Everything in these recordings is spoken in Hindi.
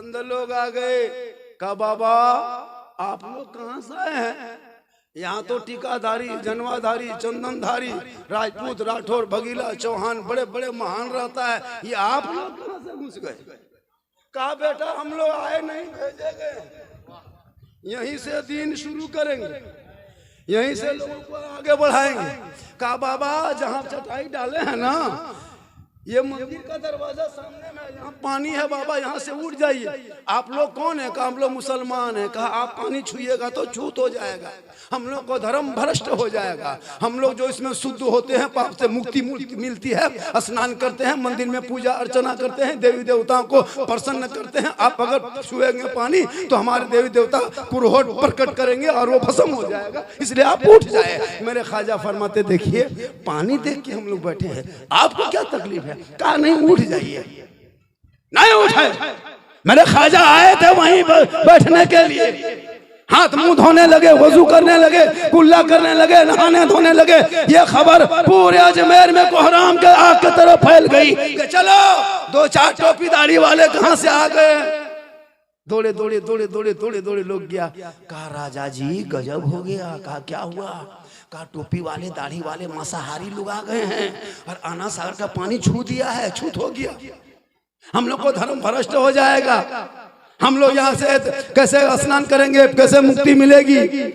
चंद लोग आ गए। कहा बाबा आप लोग कहाँ से आए हैं? यहाँ तो टीकाधारी, जनवाधारी, चंदनधारी, राजपूत, राठौर, भगीला, चौहान बड़े बड़े महान रहता है, ये आप लोग कहाँ से घुस गए? कहा बेटा हम लोग आए नहीं, भेजे गए। यहीं से दीन शुरू करेंगे, यहीं से लोगों को आगे बढ़ाएंगे। कहा बाबा जहाँ चटाई डाले हैं ना, ये मंदिर का दरवाजा सामने में, यहाँ पानी है बाबा, यहाँ से उठ जाइए। आप लोग कौन है? कहा हम लोग मुसलमान हैं। कहा आप पानी छुइएगा तो छूत हो जाएगा, हम लोग को धर्म भ्रष्ट हो जाएगा। हम लोग जो इसमें शुद्ध होते हैं, पाप से मुक्ति मिलती है, स्नान करते हैं, मंदिर में पूजा अर्चना करते हैं, देवी देवताओं को प्रसन्न करते हैं। आप अगर छुएंगे पानी तो हमारे देवी देवता पुरोहित प्रकट करेंगे और वो भस्म हो जाएगा, इसलिए आप उठ जाए। मेरे ख्वाजा फरमाते देखिए पानी देख के हम लोग बैठे हैं, आपको क्या तकलीफ है? कहा नहीं उठ जाइए। नहीं उठे, मेरे ख्वाजा आए थे वहीं बैठने के लिए। हाथ मुंह धोने लगे, वजू करने लगे, कुल्ला करने लगे, नहाने धोने लगे। ये खबर पूरे अजमेर में कोहराम के आग की तरफ फैल गई कि चलो दो चार टोपीदारी वाले कहां से आ गए। दौड़े दौड़े दौड़े दौड़े दौड़े दौड़े लोग गया। कहा राजा जी गजब हो गया। कहा क्या हुआ? कहा टोपी वाले दाढ़ी वाले मांसाहारी लोग आ गए हैं और आना सागर का पानी छू दिया है, छूत हो गया, हम लोग को धर्म भ्रष्ट हो जाएगा, हम लोग यहाँ से कैसे स्नान करेंगे, कैसे मुक्ति मिलेगी?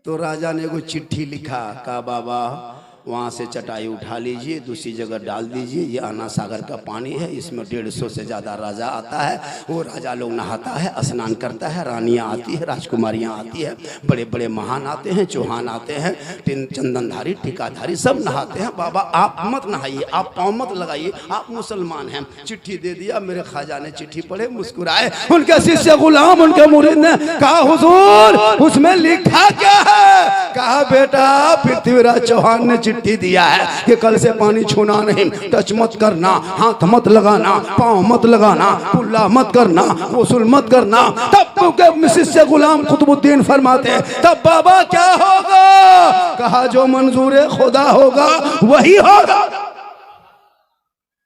तो राजा ने वो चिट्ठी लिखा। कहा बाबा वहाँ से चटाई उठा लीजिए, दूसरी जगह डाल दीजिए, ये आना सागर का पानी है, इसमें 150 से ज़्यादा राजा आता है, वो राजा लोग नहाता है, स्नान करता है, रानियाँ आती है, राजकुमारियाँ आती है, बड़े बड़े महान आते हैं, चौहान आते हैं, चंदनधारी, टीकाधारी सब नहाते हैं। बाबा आप मत नहाइए, आप पाँव मत लगाइए, आप मुसलमान हैं। चिट्ठी दे दिया। मेरे ख्वाजा ने चिट्ठी पढ़े, मुस्कुराए। उनके शिष्य गुलाम, उनके मुरीद ने कहा हुजूर उसमें लिखा क्या है? कहा बेटा पृथ्वीराज चौहान ने चिट्ठी दिया है कि कल से पानी छूना नहीं, टच मत करना, हाथ मत लगाना, पांव मत लगाना, कुल्ला मत करना, वसूल मत करना। तब के शिष्य गुलाम कुतुबुद्दीन फरमाते तब बाबा क्या होगा? कहा जो मंजूर खुदा होगा वही होगा।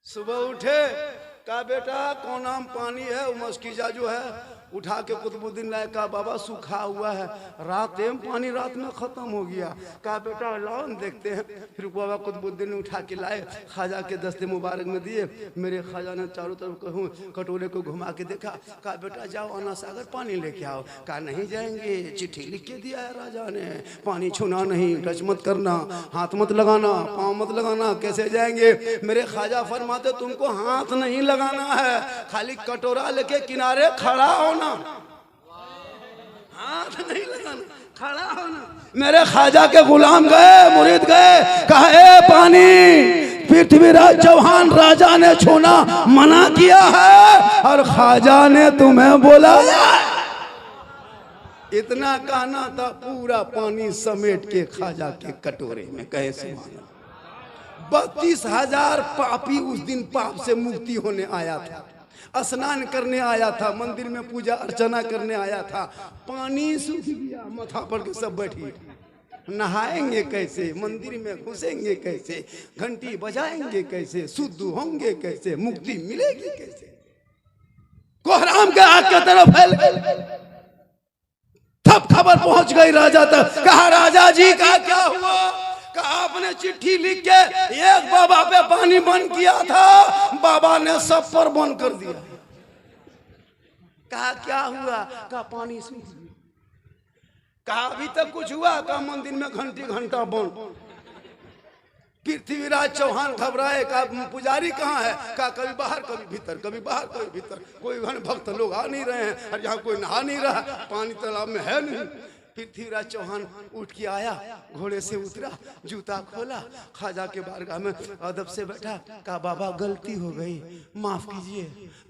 सुबह उठे, कहा बेटा कौन नाम पानी है? मस्कीजा जो है उठा के कुतुबुद्दीन लाए। कहा बाबा सूखा हुआ है, रात में पानी रात में खत्म हो गया। कहा बेटा लाओ देखते हैं। फिर बाबा कुतुबुद्दीन ने उठा के लाए, ख्वाजा के दस्ते मुबारक में दिए। मेरे ख्वाजा ने चारों तरफ कहूँ कटोरे को घुमा के देखा। कहा बेटा जाओ आना सागर पानी लेके आओ। कहा नहीं जाएंगे, चिट्ठी लिख के दिया है राजा ने, पानी छूना नहीं, टच मत करना, हाथ मत लगाना, पाँव मत लगाना, कैसे जाएंगे? मेरे ख्वाजा फरमाते तुमको हाथ नहीं लगाना है, खाली कटोरा लेके किनारे खड़ा होना, हाथ नहीं लगाना, खड़ा होना। मेरे ख्वाजा के गुलाम गए, मुरीद गए, कहा ए पानी पृथ्वीराज चौहान राजा ने छूना मना किया है और ख्वाजा ने तुम्हें बुलाया। इतना कहना था, पूरा पानी समेट के ख्वाजा के कटोरे में। कहे सुभान अल्लाह। 32,000 पापी उस दिन पाप से मुक्ति होने आया था, स्नान करने आया था, मंदिर में पूजा अर्चना करने आया था। पानी सूख गया, माथा पर के सब बैठी। नहाएंगे कैसे? मंदिर में घुसेंगे कैसे? घंटी बजाएंगे कैसे? शुद्ध होंगे कैसे? मुक्ति मिलेगी कैसे? कोहराम के आग की तरफ फैल गए। तब खबर पहुंच गई राजा तक। कहा राजा जी का क्या हुआ? कहा आपने चिट्ठी लिख के एक बाबा पे पानी बंद किया था, बाबा ने सब पर बंद कर दिया। कहा क्या हुआ? कहा पानी सूख गया। कहा अभी तक कुछ हुआ? कहा मंदिर में घंटी घंटा बंद। पृथ्वीराज चौहान घबराए। कहा पुजारी कहाँ है? कहा कभी बाहर कभी भीतर, कभी बाहर कभी भीतर, कोई भक्त लोग आ नहीं रहे हैं और यहाँ कोई नहा नहीं रहा, पानी तालाब में है नहीं। पृथ्वीराज चौहान उठ के आया, घोड़े से उतरा, जूता खोला, ख्वाजा के बारगाह में अदब से बैठा। कहा बाबा गलती हो गई, माफ कीजिए,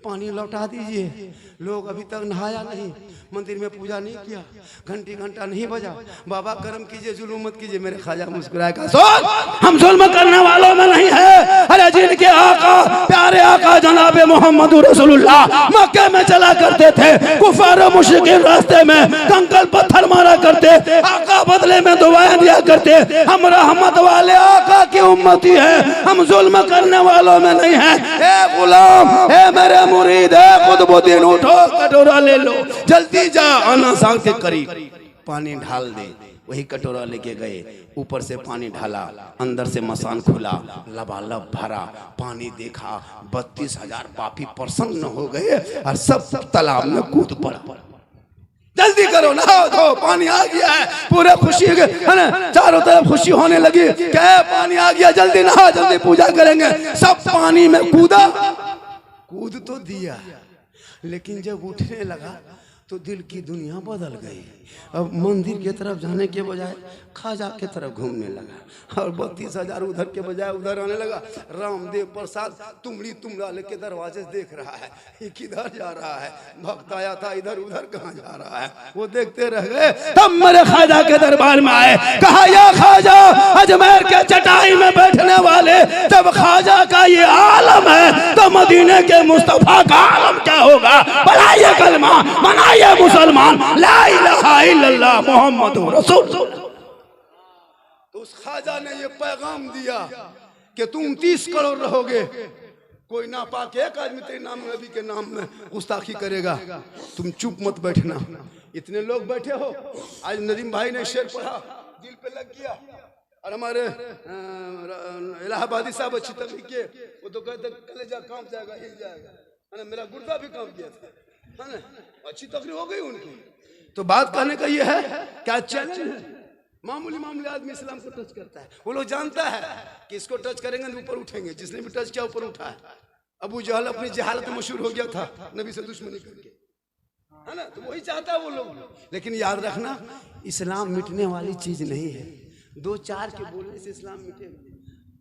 पानी लौटा दीजिए। लोग अभी तक नहाया नहीं, मंदिर में पूजा नहीं किया, घंटी घंटा नहीं बजा, बाबा करम कीजिए, जुल्म मत कीजिए। मेरे ख्वाजा मुस्कुराए, कहा हम जुल्म करने वालों में नहीं है। अरे जिनके आका प्यारे आका जनाब मोहम्मद रसूलुल्लाह मक्के में चला करते थे, कुफार और मुशरिकीन रास्ते में कंकड़ पत्थर मारा करते, आका बदले में दुआएं दिया करते, हम रहमत वाले आका की उम्मती है, हम जुल्म करने वालों में नहीं है। ए गुलाम, ए मेरे मुरीद, ए कुतुबुद्दीन, उठो कटोरा ले लो, जल्दी जा, आना साग के करीब पानी ढाल दे। वही कटोरा लेके गए, ऊपर से पानी ढाला, अंदर से मसान खुला, लबालब भरा, पानी देखा, 32,000 पापी प्रसन्न हो गए और सब तालाब में कूद पड़ा। जल्दी करो, नहाओ धो, पानी आ गया है, पूरे खुशी है ना, चारों तरफ खुशी होने लगी, क्या पानी आ गया, जल्दी नहा, जल्दी पूजा करेंगे। सब पानी में कूदा, कूद तो दिया, लेकिन जब उठने लगा तो दिल की दुनिया बदल गई। अब मंदिर की तरफ जाने के बजाय खाजा की तरफ घूमने लगा, और 32,000 उधर के बजाय उधर आने लगा। रामदेव प्रसाद तुमड़ी तुमड़ा लेके दरवाजे से देख रहा है, ये किधर जा रहा है, भक्त आया था इधर उधर कहाँ जा रहा है, वो देखते रह गए। तब मेरे खाजा के दरबार में आए, कहा या खाजा, अजमेर के चटाई में बैठने वाले जब खाजा का ये आलम है तो मदीने के मुस्तफा का आलम क्या होगा। बढ़ाइए कलमा, बनाइए मुसलमान, ला इलाहा इल्लल्लाह मुहम्मदुर रसूल। तो उस खाजा ने ये पैगाम दिया कि तुम 30 करोड़ रहोगे, कोई ना पाके एक आदमी तेरे नाम नबी के नाम में गुस्ताखी करेगा, तुम चुप मत बैठना। इतने लोग बैठे हो, आज नदीम भाई ने शेर पढ़ा, दिल पे लग गया। और हमारे इलाहाबादी साहब अच्छी तकलीफ के, वो तो कहते कलेजा काम जाएगा, हिल जाएगा, है ना, मेरा गुर्दा भी काम किया था, है ना, अच्छी तकलीफ हो गई उनकी। तो बात कहने का ये है, क्या चैलेंज है, मामूली मामूली आदमी इस्लाम को टच करता है, वो लोग जानता है कि इसको टच करेंगे तो ऊपर उठेंगे, जिसने भी टच किया ऊपर उठा है। अबू जहल अपनी जहालत में मशहूर हो गया था नबी से दुश्मनी करके, है ना, तो वही चाहता है वो लोग। लेकिन याद रखना, इस्लाम मिटने वाली चीज नहीं है, 2-4 के बोलने से इस्लाम मिटेगा।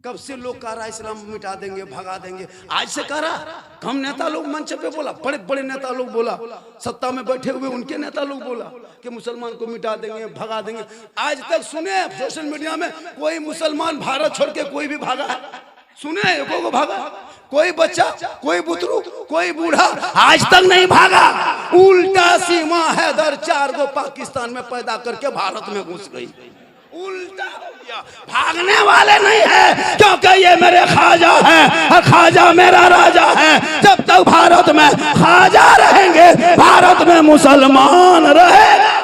कब से लोग कह रहा इस्लाम मिटा देंगे, भगा देंगे, आज से कह रहा। कम नेता लोग मंच पे बोला, बड़े बड़े नेता लोग बोला, सत्ता में बैठे हुए उनके नेता लोग बोला कि मुसलमान को मिटा देंगे, भगा देंगे। आज तक सुने सोशल मीडिया में कोई मुसलमान भारत छोड़ के कोई भी भागा है? सुने एको को भागा? कोई बच्चा, कोई बुतरू, कोई बूढ़ा आज तक नहीं भागा। उल्टा सीमा हैदर 4 गो पाकिस्तान में पैदा करके भारत में घुस गई, उल्टा हो गया। भागने वाले नहीं है, क्योंकि ये मेरे खाजा है और खाजा मेरा राजा है। जब तक भारत में खाजा रहेंगे, भारत में मुसलमान रहेगा।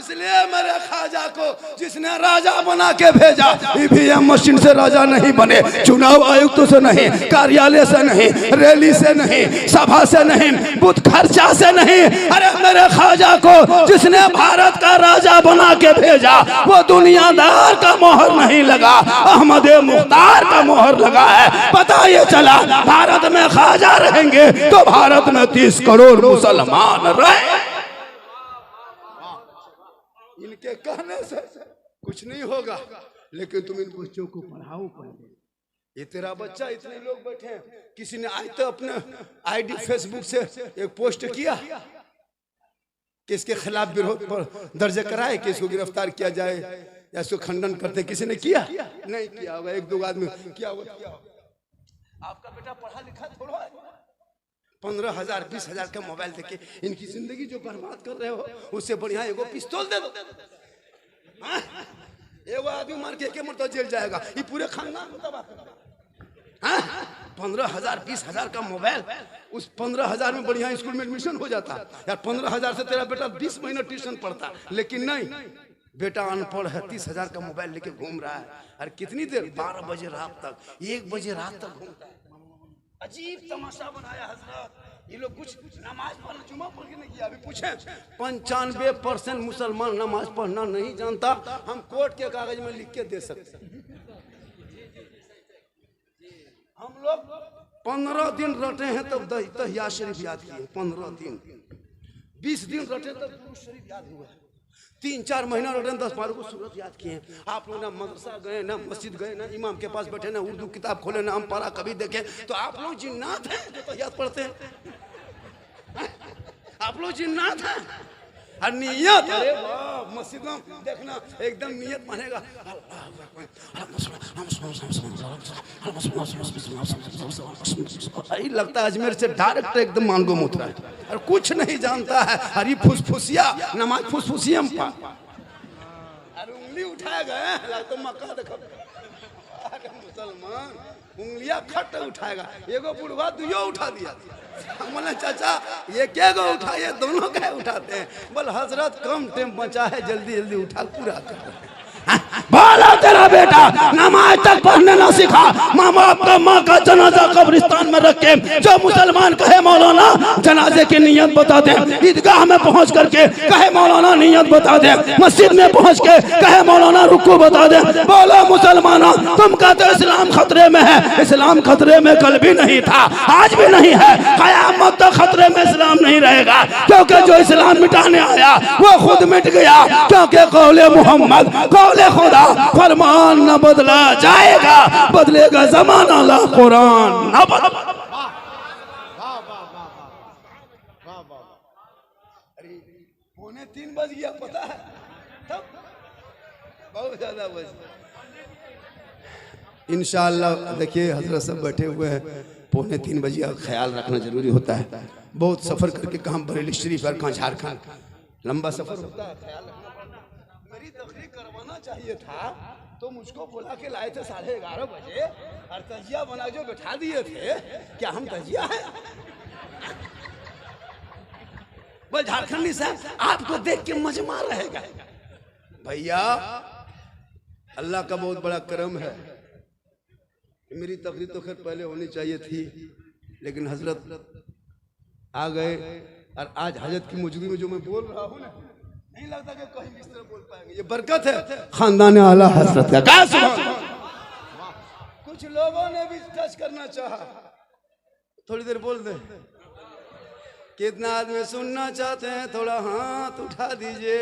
इसलिए मेरे खाजा को जिसने राजा बना के भेजा, ईवीएम मशीन से राजा नहीं बने, चुनाव आयुक्त से नहीं, कार्यालय से नहीं, रैली से नहीं, सभा से नहीं, बुत खर्चा से नहीं। अरे मेरे खाजा को जिसने भारत का राजा बना के भेजा, वो दुनियादार का मोहर नहीं लगा, अहमद मुख्तार का मोहर लगा है। पता ये चला भारत में खाजा रहेंगे तो भारत में 30 करोड़ मुसलमान रहे। इनके कहने से कुछ नहीं होगा, लेकिन तुम इन बच्चों को पढ़ाओ पहले। ये तेरा बच्चा, इतने लोग बैठे हैं, किसी ने आज तो अपने आईडी फेसबुक से एक पोस्ट किया कि इसके खिलाफ विरोध पर दर्ज कराए कि इसको गिरफ्तार किया जाए या इसको खंडन करते। किसी ने किया? नहीं किया होगा, 1-2 आदमी किया होगा। आपका बेटा पढ़ा लिखा थोड़ा है, 15,000 20,000 का मोबाइल देके इनकी जिंदगी जो बर्बाद कर रहे हो, उससे बढ़िया एगो पिस्तौल दे दो। एगो आदमी मार के एक मरतबा जेल जाएगा, ये पूरे खानदान को तबाह कर देगा। 15,000 20,000 का मोबाइल, उस 15,000 में बढ़िया स्कूल में एडमिशन हो जाता यार। 15,000 से तेरा बेटा 20 महीना ट्यूशन पढ़ता, लेकिन नहीं, बेटा अनपढ़ है, 30,000 का मोबाइल लेके घूम रहा है। अरे कितनी देर? 12 बजे रात तक, 1 बजे रात तक घूमता है। अजीब तमाशा बनाया हजरत। ये लोग कुछ नमाज पढ़ना, जुमा पढ़ के नहीं किया। अभी पूछे 95% मुसलमान नमाज पढ़ना नहीं जानता। हम कोर्ट के कागज में लिख के दे सकते हैं। हम लोग 15 दिन रटे हैं तब तहिया शरीफ याद किए, 15 दिन 20 दिन रटे तब दुरूद शरीफ याद हुआ, 3-4 महीना रटे 10-12 को सूरत याद किए। आप लोग ना मदरसा गए, ना मस्जिद गए, ना इमाम के पास बैठे, ना उर्दू किताब खोले, ना हम पढ़ा कभी देखे। तो आप लोग जिन्नात हैं जो तो याद पढ़ते हैं? आप लोग जिन्नात हैं? और नियत, अरे वाह, मस्जिद में देखना एकदम नियत मानेगा, लगता है अजमेर से डायरेक्ट एकदम मांगो मुतरा है और कुछ नहीं जानता है। अरे फुसफुसिया नमाज फुसफुसिया में अरे उंगली उठाया गया तो मक्का देखो मुसलमान उंगलियां खट उठाएगा, एगो बुढ़वा दुयो उठा दिया। बोले चाचा ये क्या गो उठा, ये दोनों क्या उठाते हैं? बोल हजरत कम टाइम बचा है, जल्दी जल्दी उठा पूरा कर। बोला तेरा बेटा नमाज तक पढ़ने ना सीखा, माँ बाप का माँ का जनाजा कब्रिस्तान में रख के जो मुसलमान कहे मौलाना जनाजे की नियत बता दे, ईदगाह में पहुंच करके कहे मौलाना नियत बता दे, मस्जिद में पहुंच के कहे मौलाना रुकू बता दे। बोलो मुसलमानों तुम कहते हो इस्लाम खतरे में है, इस्लाम खतरे में कल भी नहीं था, आज भी नहीं है, क़यामत तक खतरे में इस्लाम नहीं रहेगा, क्योंकि जो इस्लाम मिटाने आया वो खुद मिट गया, क्योंकि कौले मोहम्मद कौले खुदा फरमान न बदला जाएगा, बदलेगा जमाना ला कुरान न बदला। अरे 2:45 बज गया पता है, तब बहुत ज्यादा बज। इंशाअल्लाह देखिए हजरत सब बैठे हुए हैं, 2:45 बजे का ख्याल रखना जरूरी होता है। बहुत सफर करके कहाँ बरेली शरीफ और कहाँ झारखंड, लंबा सफर होता है, ख्याल रखना पड़ता है। मेरी तकरीर करवाना चाहिए था तो मुझको बुला के लाए थे 11:30 बजे और तजिया बना जो बैठा दिए थे, क्या हम तजिया है? बोल झारखंडी साहब आपको देख के मजमा रहेगा। भैया अल्लाह का बहुत बड़ा करम है, मेरी तकरीर तो खैर पहले होनी चाहिए थी, लेकिन हजरत आ गए और आज हजरत की मौजूदगी में जो मैं बोल रहा हूँ ना, नहीं लगता कि कहीं इस तरह बोल पाएंगे। ये बरकत है खानदान आला हजरत का। कुछ लोगों ने भी टच करना चाहा, थोड़ी देर बोल दे। कितना आदमी सुनना चाहते हैं, थोड़ा हाथ उठा दीजिए।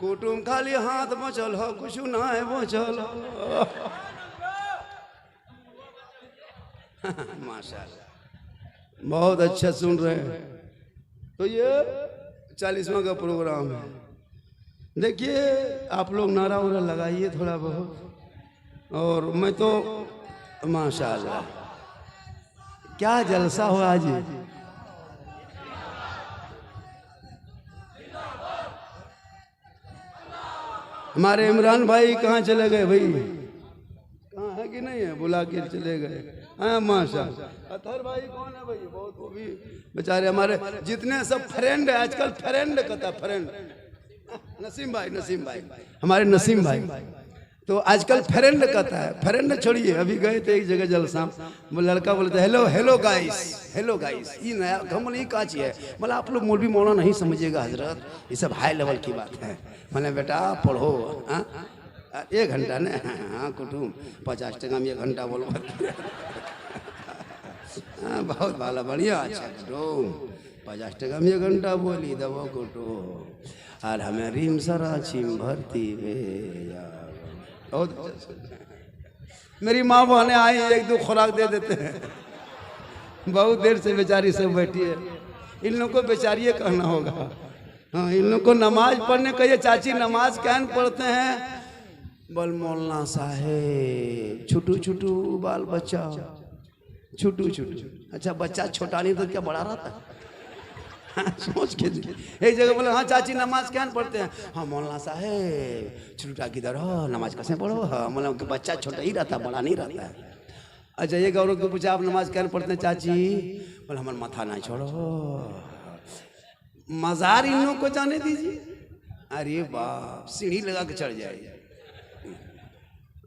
कुटुम खाली हाथ बचल हो, कुछ ना है बचल हो। माशाल्लाह बहुत अच्छा सुन रहे हैं। तो ये 40वां का प्रोग्राम है, देखिए आप लोग नारा वारा लगाइए थोड़ा बहुत, और मैं तो माशाल्लाह क्या जलसा हो आज। हमारे इमरान भाई कहाँ चले गए भाई, कहाँ है कि नहीं है, बुला के चले गए। हाँ माशाल्लाह। अतहर भाई कौन है भाई, बहुत वो भी बेचारे हमारे जितने सब फ्रेंड है आजकल, फ्रेंड कहता फ्रेंड, नसीम भाई हमारे नसीम भाई तो आजकल फ्रेंड कहता है, फ्रेंड छोड़िए। अभी गए थे एक जगह जलसा, वो लड़का बोलते हेलो गाइस, ये नया घमल ये काची है। बोला आप लोग मौलवी मौलाना नहीं समझिएगा हजरत, ये सब हाई लेवल की बात है। मैंने बेटा पढ़ो 1 घंटा ने, हाँ कुटुम 50 टका में 1 घंटा बोलो। हाँ बहुत भाला बढ़िया, अच्छा कुटुम 50 टका में 1 घंटा बोली दबो कुटुम, और हमें रीम सरा छिम भरती बहुत। मेरी माँ बहने आई 1-2 खुराक दे देते हैं, बहुत देर से बेचारी सब बैठी है। इन लोगों को बेचारी कहना होगा। हाँ इन लोगों को नमाज पढ़ने कहिए, चाची नमाज क्या पढ़ते हैं? बोल मौलाना साहेब छोटू बाल बच्चा छोटू। अच्छा बच्चा छोटा नहीं तो क्या बड़ा रहता है? हाँ, सोच के एक जगह बोले हाँ चाची नमाज क्या पढ़ते हैं? हाँ मौलाना साहेब छोटा किधर हो, नमाज कैसे पढ़ो? हाँ मतलब बच्चा छोटा ही रहता, बड़ा नहीं रहता है। अच्छा ये गौरव को पूछा आप नमाज क्या पढ़ते हैं चाची? बोले हमारा माथा ना छोड़ो, मजार इन लोगों को जाने दीजिए। अरे बाप सीढ़ी लगा के चढ़ जाए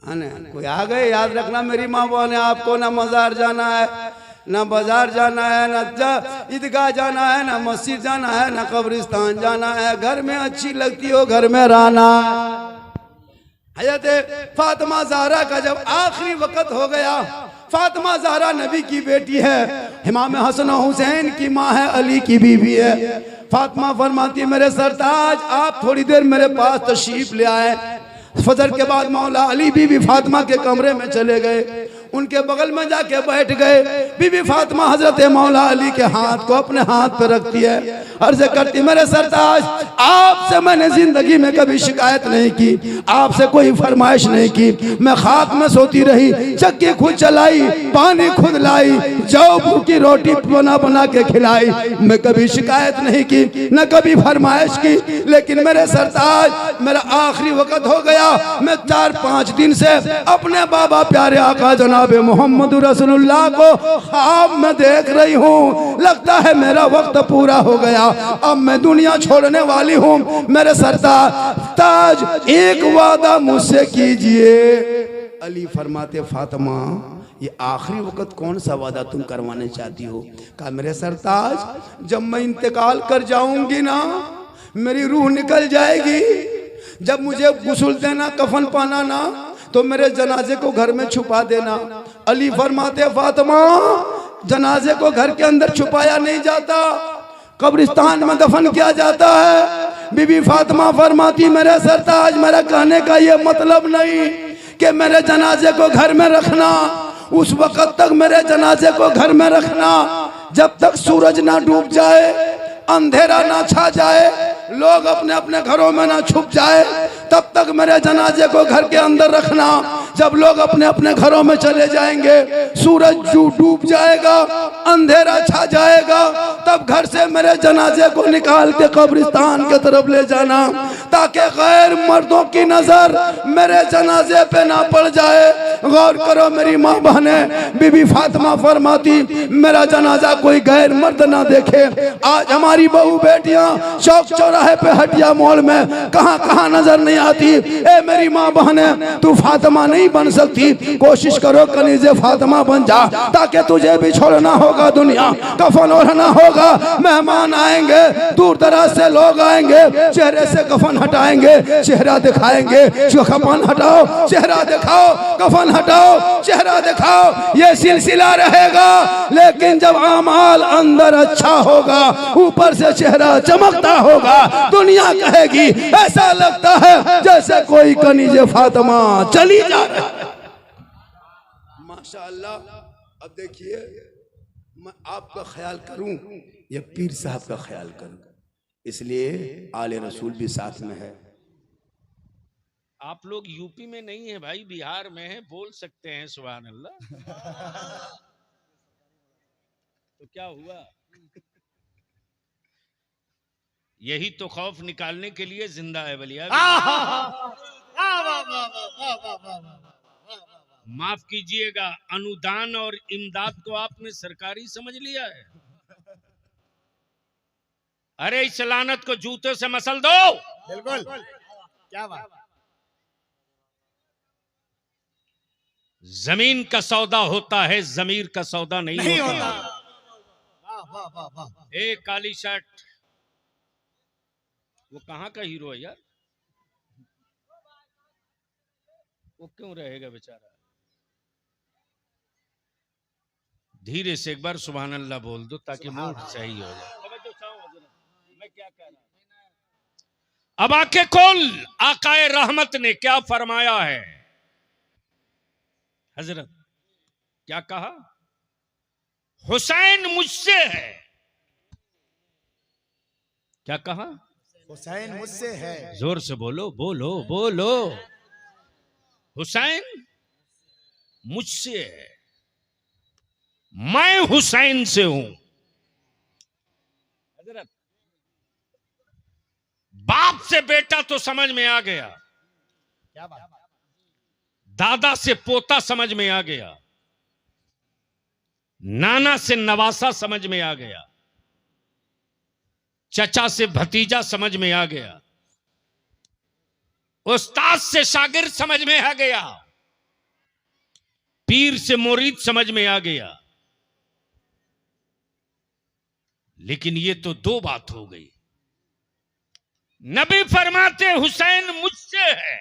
है ना। कोई आ गए, याद रखना मेरी माँ बहन है, आपको ना मजार जाना है, ना बाजार जाना है, ना ईदगाह जाना है, ना मस्जिद जाना है, ना कब्रिस्तान जाना है। घर में अच्छी लगती हो घर में रहना। हज़रत फातिमा ज़हरा का जब आखिरी वक्त हो गया, फातिमा ज़हरा नबी की बेटी है, इमाम हसन और हुसैन की माँ है, अली की बीवी है। फातिमा फरमाती है मेरे सरताज आप थोड़ी देर मेरे पास तशरीफ ले आए। फजर के बाद मौला अली बीबी फातिमा के कमरे में चले गए। उनके बगल में जाके बैठ गए। बीबी फातिमा हजरत मौला अली के हाथ को अपने हाथ पे रखती है, अर्ज करती मेरे सरताज आपसे मैंने जिंदगी में कभी शिकायत नहीं की, आपसे कोई फरमाइश नहीं की। मैं खाक में सोती रही, चक्की खुद चलाई, पानी खुद लाई, जौ की रोटी बना बना के खिलाई, मैं कभी शिकायत नहीं की, न कभी फरमाइश की। लेकिन मेरे सरताज मेरा आखिरी वक्त हो गया, मैं 4-5 दिन से अपने बाबा प्यारे आका जनाब मोहम्मद रसूलुल्लाह को ख्वाब में देख रही हूँ। लगता है मेरा वक्त पूरा हो गया, अब मैं दुनिया छोड़ने वाली हूँ। मेरे सरताज एक वादा मुझसे कीजिए। अली फरमाते फातिमा ये आखिरी वक्त कौन सा वादा तुम करवाने चाहती हो? कहा मेरे सरताज जब मैं इंतकाल कर जाऊंगी ना, मेरी रूह निकल जाएगी, जब मुझे गुस्ल देना कफन पाना ना, तो मेरे जनाजे को घर में छुपा देना। अली फरमाते फातिमा जनाजे को घर के अंदर छुपाया नहीं जाता, कब्रिस्तान में दफन किया जाता है। बीबी फातिमा फरमाती मेरे सरताज मेरा कहने का ये मतलब नहीं कि मेरे जनाजे को घर में रखना, उस वक्त तक मेरे जनाजे को घर में रखना जब तक सूरज ना डूब जाए, अंधेरा ना छा जाए, लोग अपने अपने घरों में ना छुप जाए, तब तक मेरे जनाजे को घर के अंदर रखना। जब लोग अपने अपने घरों में चले जाएंगे, सूरज डूब जाएगा, अंधेरा छा जाएगा, तब घर से मेरे जनाजे को निकाल के कब्रिस्तान की तरफ ले जाना, ताकि गैर मर्दों की नजर मेरे जनाजे पे ना पड़ जाए। गौर करो मेरी माँ बहने, बीबी फातिमा फरमाती मेरा जनाजा कोई गैर मर्द ना देखे। आज हमारी बहू बेटियां चौक चौराहे पे हटिया मॉल में कहां कहां नजर नहीं आती। ए मेरी माँ बहने तू फातिमा नहीं बन सकती, कोशिश करो कनीज़े फातिमा बन जा, ताकि तुझे भी छोड़ना होगा दुनिया, कफन ओढ़ना होगा, मेहमान आएंगे, दूर दराज से लोग आएंगे, चेहरे से कफन हटाएंगे, चेहरा दिखाएंगे, कफन हटाओ चेहरा दिखाओ, कफन हटाओ चेहरा दिखाओ, ये सिलसिला रहेगा। लेकिन जब अमाल अंदर अच्छा होगा, ऊपर से चेहरा चमकता होगा, दुनिया कहेगी ऐसा लगता है जैसे कोई कनीज़े फातिमा चली जा रही है। माशाअल्लाह। अब देखिए मैं आपका ख्याल करूं या पीर साहब का ख्याल करूं, इसलिए आले रसूल भी साथ में है। आप लोग यूपी में नहीं है भाई, बिहार में है, बोल सकते हैं सुभान अल्लाह। तो क्या हुआ? यही तो खौफ निकालने के लिए जिंदा है बलिया। माफ कीजिएगा, अनुदान और इमदाद को आपने सरकारी समझ लिया है। अरे इस लानत को जूते से मसल दो। बिल्कुल, क्या बात। जमीन का सौदा होता है, जमीर का सौदा नहीं होता। वाह वाह वाह। एक काली शर्ट, वो कहाँ का हीरो है यार? वो क्यों रहेगा बेचारा? धीरे से एक बार सुभान अल्लाह बोल दो ताकि मूड सही हो जाए। मैं क्या कह रहा हूं? अब आंखें खोल, आकाए रहमत ने क्या फरमाया है? हजरत क्या कहा? हुसैन मुझसे है। क्या कहा? हुसैन मुझसे है। जोर से बोलो बोलो बोलो। हुसैन मुझसे है, मैं हुसैन से हूं। हजरत बाप से बेटा तो समझ में आ गया, क्या बात। दादा से पोता समझ में आ गया, नाना से नवासा समझ में आ गया, चचा से भतीजा समझ में आ गया, उस्ताद से शागिर्द समझ में आ गया, पीर से मुरीद समझ में आ गया। लेकिन ये तो दो बात हो गई। नबी फरमाते हुसैन मुझसे है,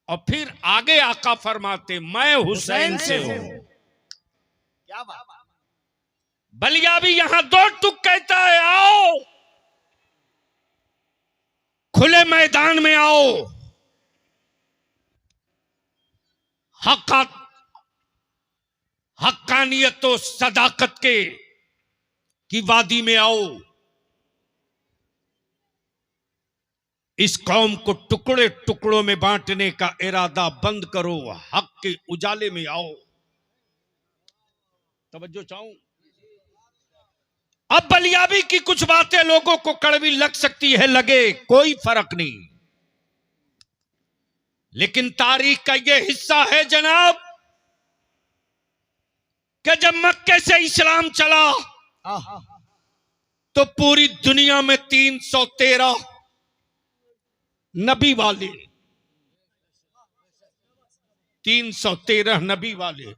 और फिर आगे आका फरमाते मैं हुसैन से हूं। क्या बात। बलिया भी यहां दो टुक कहता है, आओ खुले मैदान में आओ। हक्कानियत और सदाकत के की वादी में आओ। इस कौम को टुकड़े टुकड़ों में बांटने का इरादा बंद करो, हक के उजाले में आओ। तवज्जो चाहूं। अब बलियाबी की कुछ बातें लोगों को कड़वी लग सकती है, लगे कोई फर्क नहीं, लेकिन तारीख का यह हिस्सा है जनाब कि जब मक्के से इस्लाम चला तो पूरी दुनिया में 313 नबी वाले, 313 नबी वाले,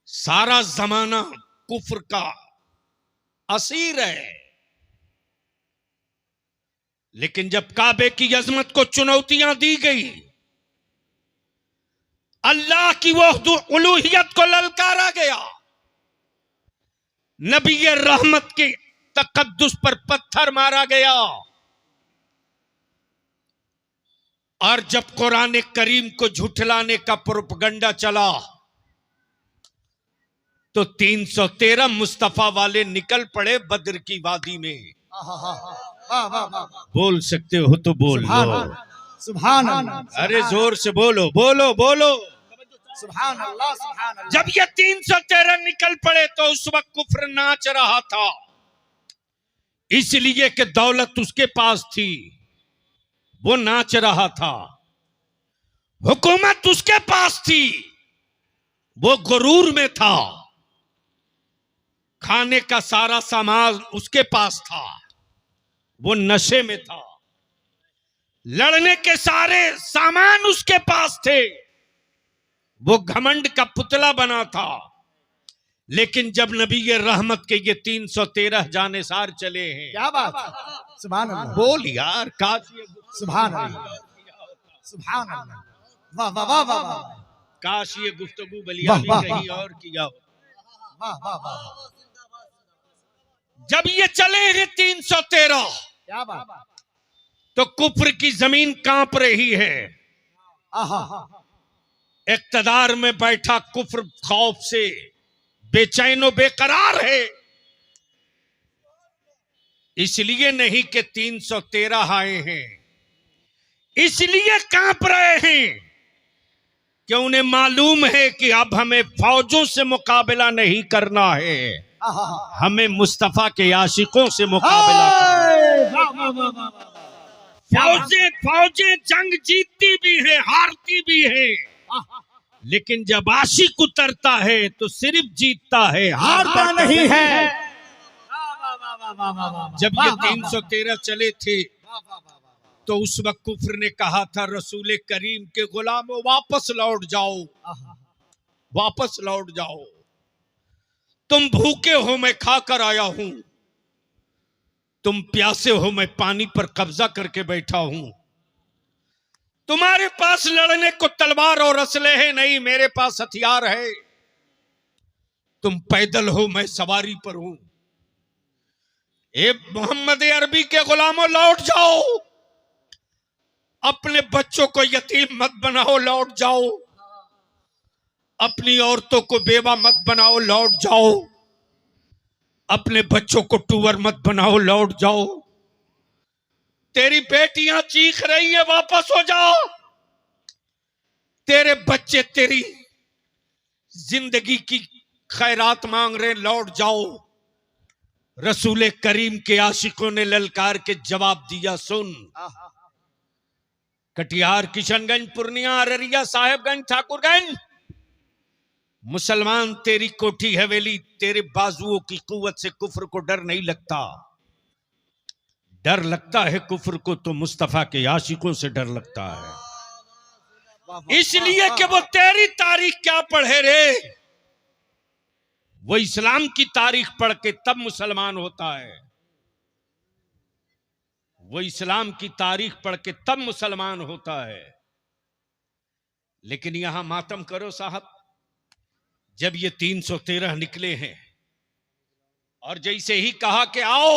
सारा जमाना कुफ्र का असीर है। लेकिन जब काबे की अजमत को चुनौतियां दी गई, अल्लाह की उलूहियत को ललकारा गया, नबी रहमत के तकद्दुस पर पत्थर मारा गया, और जब कुरान करीम को झुठलाने का प्रोपगंडा चला तो 313 मुस्तफा वाले निकल पड़े बद्र की वादी में। बोल सकते हो तो बोल लो, सुभान अल्लाह। अरे जोर से बोलो, बोलो बोलो, सुभान अल्लाह, सुभान अल्लाह। जब ये 313 निकल पड़े तो उस वक्त कुफ्र नाच रहा था, इसलिए कि दौलत उसके पास थी, वो नाच रहा था। हुकूमत उसके पास थी, वो गुरूर में था। खाने का सारा सामान उसके पास था, वो नशे में था। लड़ने के सारे सामान उसके पास थे, वो घमंड का पुतला बना था। लेकिन जब नबी रहमत के ये 313 जानेसार चले हैं, क्या बात, सुभान अल्लाह। बोल यार, काश ये सुभान अल्लाह, सुभान अल्लाह। वाह वाह वाह वाह वाह, काश ये गुफ्तगू बलियाबी वाह, वाह, कहीं वाह। और किया हो। वाह वाह वाह, जब ये चले हैं 313 क्या बात। तो कुफ्र की जमीन कांप रही है। आहा, इक्तदार में बैठा कुफ्र खौफ से बेचैन बेकरार है। इसलिए नहीं कि 313 आए हैं, इसलिए कांप रहे हैं कि उन्हें मालूम है कि अब हमें फौजों से मुकाबला नहीं करना है, आहा, हमें मुस्तफा के आशिकों से मुकाबला करना है। वाह वाह वाह वाह वाह। फौजें जंग जीतती भी है, हारती भी है, लेकिन जब आशिक उतरता है तो सिर्फ जीतता है, हारता नहीं है। जब ये 313 चले थे तो उस वक्त कुफ्र ने कहा था, रसूल करीम के गुलामों वापस लौट जाओ, वापस लौट जाओ। तुम भूखे हो, मैं खाकर आया हूं, तुम प्यासे हो, मैं पानी पर कब्जा करके बैठा हूं। तुम्हारे पास लड़ने को तलवार और असलहे नहीं, मेरे पास हथियार है। तुम पैदल हो, मैं सवारी पर हूं। ए मोहम्मद अरबी के गुलामों, लौट जाओ, अपने बच्चों को यतीम मत बनाओ, लौट जाओ। अपनी औरतों को बेवा मत बनाओ, लौट जाओ। अपने बच्चों को टूवर मत बनाओ, लौट जाओ। तेरी बेटियां चीख रही है, वापस हो जाओ। तेरे बच्चे तेरी जिंदगी की खैरात मांग रहे, लौट जाओ। रसूल करीम के आशिकों ने ललकार के जवाब दिया, सुन। कटिहार, किशनगंज, पूर्णिया, अररिया, साहेबगंज, ठाकुरगंज, मुसलमान तेरी कोठी हवेली, तेरे बाजुओं की कुव्वत से कुफ्र को डर नहीं लगता। डर लगता है कुफ्र को तो मुस्तफा के आशिकों से डर लगता है। इसलिए कि वो तेरी तारीख क्या पढ़े रे, वो इस्लाम की तारीख पढ़ के तब मुसलमान होता है। वो इस्लाम की तारीख पढ़ के तब मुसलमान होता है। लेकिन यहां मातम करो साहब, जब ये 313 निकले हैं और जैसे ही कहा कि आओ,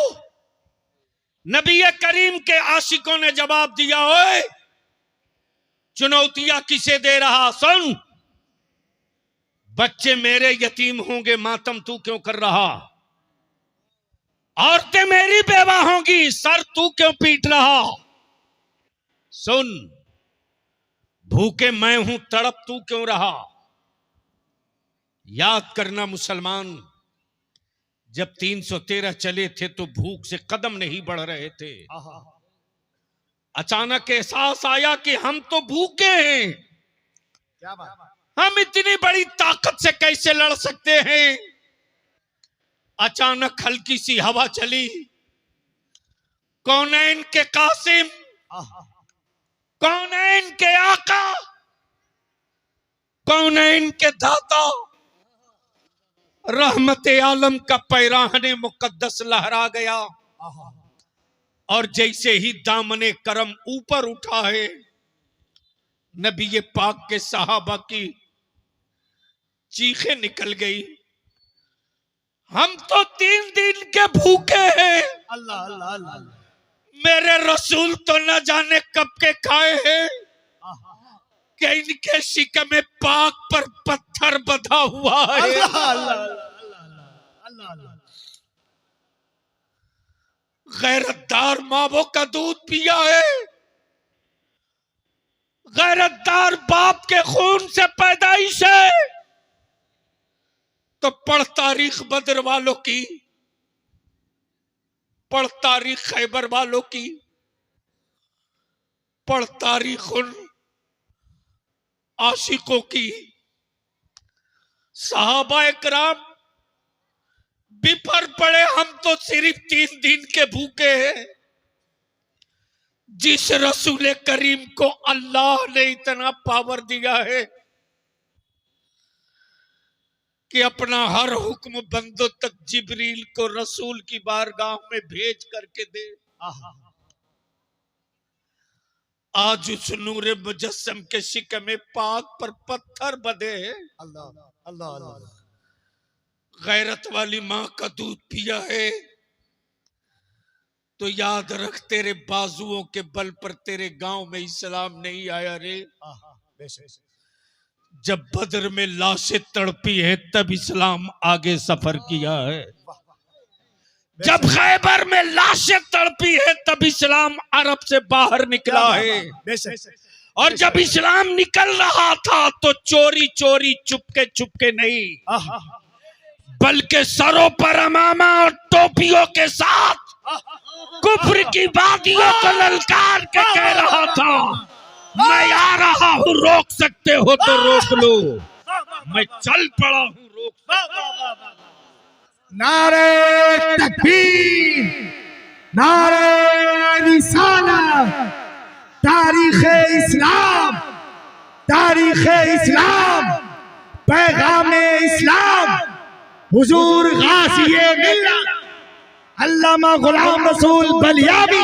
नबी करीम के आशिकों ने जवाब दिया, ओए चुनौतियां किसे दे रहा? सुन, बच्चे मेरे यतीम होंगे, मातम तू क्यों कर रहा? औरतें मेरी बेवा होंगी, सर तू क्यों पीट रहा? सुन, भूखे मैं हूं, तड़प तू क्यों रहा? याद करना मुसलमान, जब 313 चले थे तो भूख से कदम नहीं बढ़ रहे थे। अचानक एहसास आया कि हम तो भूखे हैं, क्या बात? हम इतनी बड़ी ताकत से कैसे लड़ सकते हैं? अचानक हल्की सी हवा चली, कौनैन के कासिम, कौनैन के आका, कौनैन के दाता, रहमत आलम का पैराहने मुकद्दस लहरा गया। और जैसे ही दामने करम ऊपर उठा है, नबी पाक के सहाबा की चीखें निकल गई, हम तो 3 दिन के भूखे हैं। अल्लाह अल्लाह अल्लाह। मेरे रसूल तो न जाने कब के खाए हैं कि इनके शिकमे पाक पर पत्थर बंधा हुआ है। अल्लाह अल्लाह अल्लाह अल्लाह। गैरतदार मावों का दूध पिया है, गैरतदार बाप के खून से पैदाइश है। तो पढ़ तारीख बदर वालों की, पढ़ तारीख खैबर वालों की, पढ़ तारीख उन आशिकों की। सहाबा इकराम बिफर पड़े, हम तो सिर्फ 3 दिन के भूखे हैं। जिस रसूल करीम को अल्लाह ने इतना पावर दिया है कि अपना हर हुक्म बंदों तक जिब्रील को रसूल की बारगाह में भेज करके दे, आज उस नूर मुजस्सम के शिकमे पाक पर पत्थर बंधे हैं। अल्लाह अल्लाह अल्लाह। गैरत वाली मां का दूध पिया है तो याद रख, तेरे बाजुओं के बल पर तेरे गांव में इस्लाम नहीं आया रे। जब बदर में लाशें तड़पी है तब इस्लाम आगे सफर किया है। जब खैबर में लाशें तड़पी है तब इस्लाम अरब से बाहर निकला है। और जब इस्लाम निकल रहा था तो चोरी चोरी चुपके चुपके नहीं, बल्कि सरों पर अमामा और टोपियों के साथ कुफ्र की वादियों को ललकार के कह रहा था, मैं आ रहा हूँ, रोक सकते हो तो रोक लो, मैं चल पड़ा हूँ, रोक। नारे तकबीर, नारे रिसालत, तारीखे इस्लाम, तारीखे इस्लाम, पैगामे इस्लाम, हुजूर गाज़िए मिल्लत अल्लामा गुलाम रसूल बलियाबी,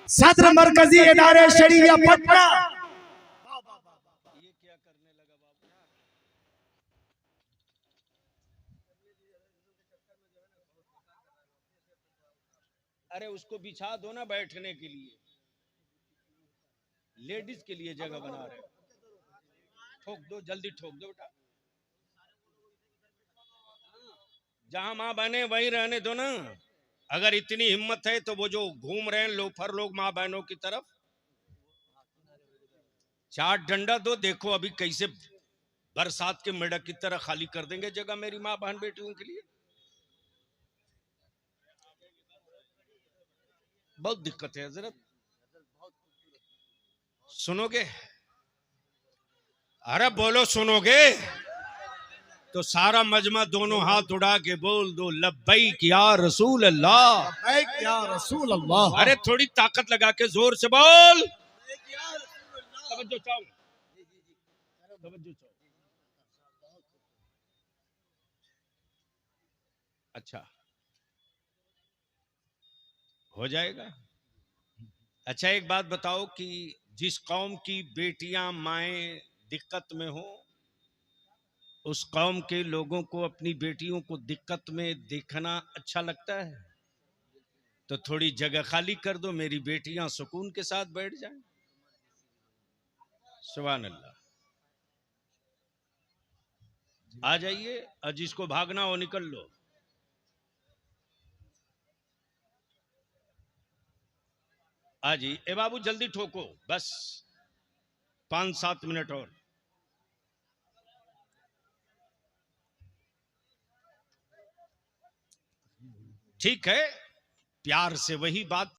सदर मरकजी इदारे शरीया पटना। अरे उसको बिछा दो ना बैठने के लिए, लेडीज के लिए जगह बना रहे, ठोक दो, जल्दी ठोक दो बेटा। जहां मां बहने वहीं रहने दो ना। अगर इतनी हिम्मत है तो वो जो घूम रहे हैं लोफर लोग मां बहनों की तरफ, 4 डंडा दो, देखो अभी कैसे बरसात के मेढक की तरह खाली कर देंगे जगह मेरी मां बहन बेटियों के लिए। बहुत दिक्कत है हजरत, सुनोगे? अरे बोलो सुनोगे? तो सारा मजमा दोनों हाथ उड़ा के बोल दो, लब्बैक या रसूल अल्लाह, लब्बैक या रसूल अल्लाह। अरे थोड़ी ताकत लगा के जोर से बोल। तवज्जो चाहो, तवज्जो चाहो। अच्छा हो जाएगा। अच्छा एक बात बताओ कि जिस कौम की बेटियां माएं दिक्कत में हो, उस कौम के लोगों को अपनी बेटियों को दिक्कत में देखना अच्छा लगता है? तो थोड़ी जगह खाली कर दो, मेरी बेटियां सुकून के साथ बैठ जाएं। सुभान अल्लाह। आ जाइए और जिसको भागना हो निकल लो। आ जी ए बाबू जल्दी ठोको, बस 5-7 मिनट और। ठीक है, प्यार से वही बात